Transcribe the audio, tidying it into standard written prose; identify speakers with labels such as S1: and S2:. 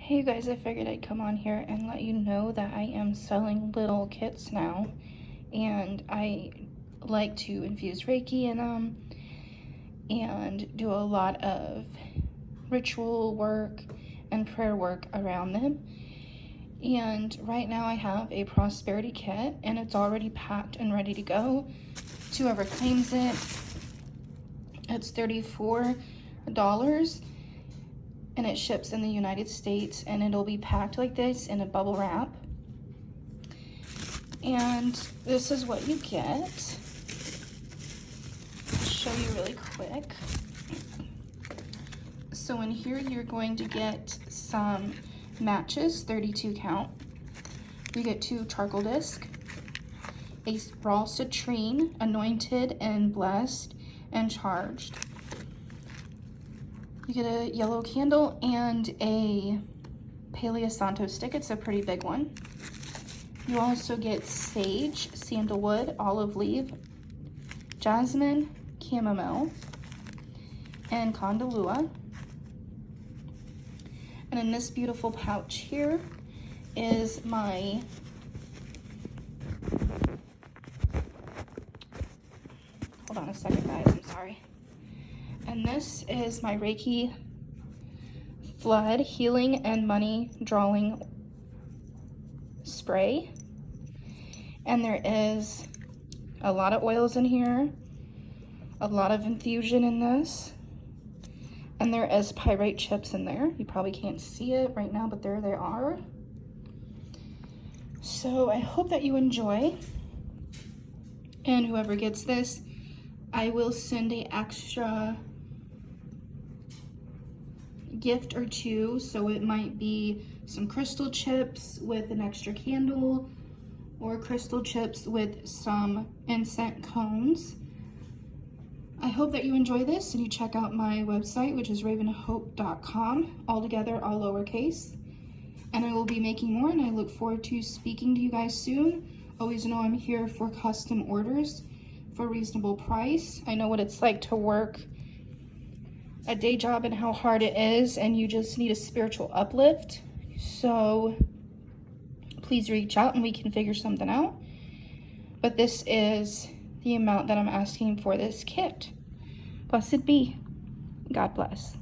S1: Hey you guys, I figured I'd come on here and let you know that I am selling little kits now, and I like to infuse reiki in them and do a lot of ritual work and prayer work around them. And right now I have a prosperity kit and it's already packed and ready to go to whoever claims it. It's $34 and it ships in the United States, and it'll be packed like this in a bubble wrap. And this is what you get. I'll show you really quick. So in here you're going to get some matches, 32 count. You get 2 charcoal discs, a raw citrine, anointed and blessed and charged. You get a yellow candle and a Paleo Santo stick. It's a pretty big one. You also get sage, sandalwood, olive leaf, jasmine, chamomile, and candelua. And in this beautiful pouch here is my hold on a second guys, I'm sorry. And this is my Reiki Flood Healing and Money Drawing Spray. And there is a lot of oils in here, a lot of infusion in this, and there is pyrite chips in there. You probably can't see it right now, but there they are. So I hope that you enjoy, and whoever gets this, I will send an extra gift or 2, so it might be some crystal chips with an extra candle, or crystal chips with some incense cones. I hope that you enjoy this and you check out my website, which is ravenhope.com, all together, all lowercase. And I will be making more, and I look forward to speaking to you guys soon. Always know I'm here for custom orders for a reasonable price. I know what it's like to work a day job and how hard it is, and you just need a spiritual uplift. So please reach out and we can figure something out. But this is the amount that I'm asking for this kit. Blessed be. God bless.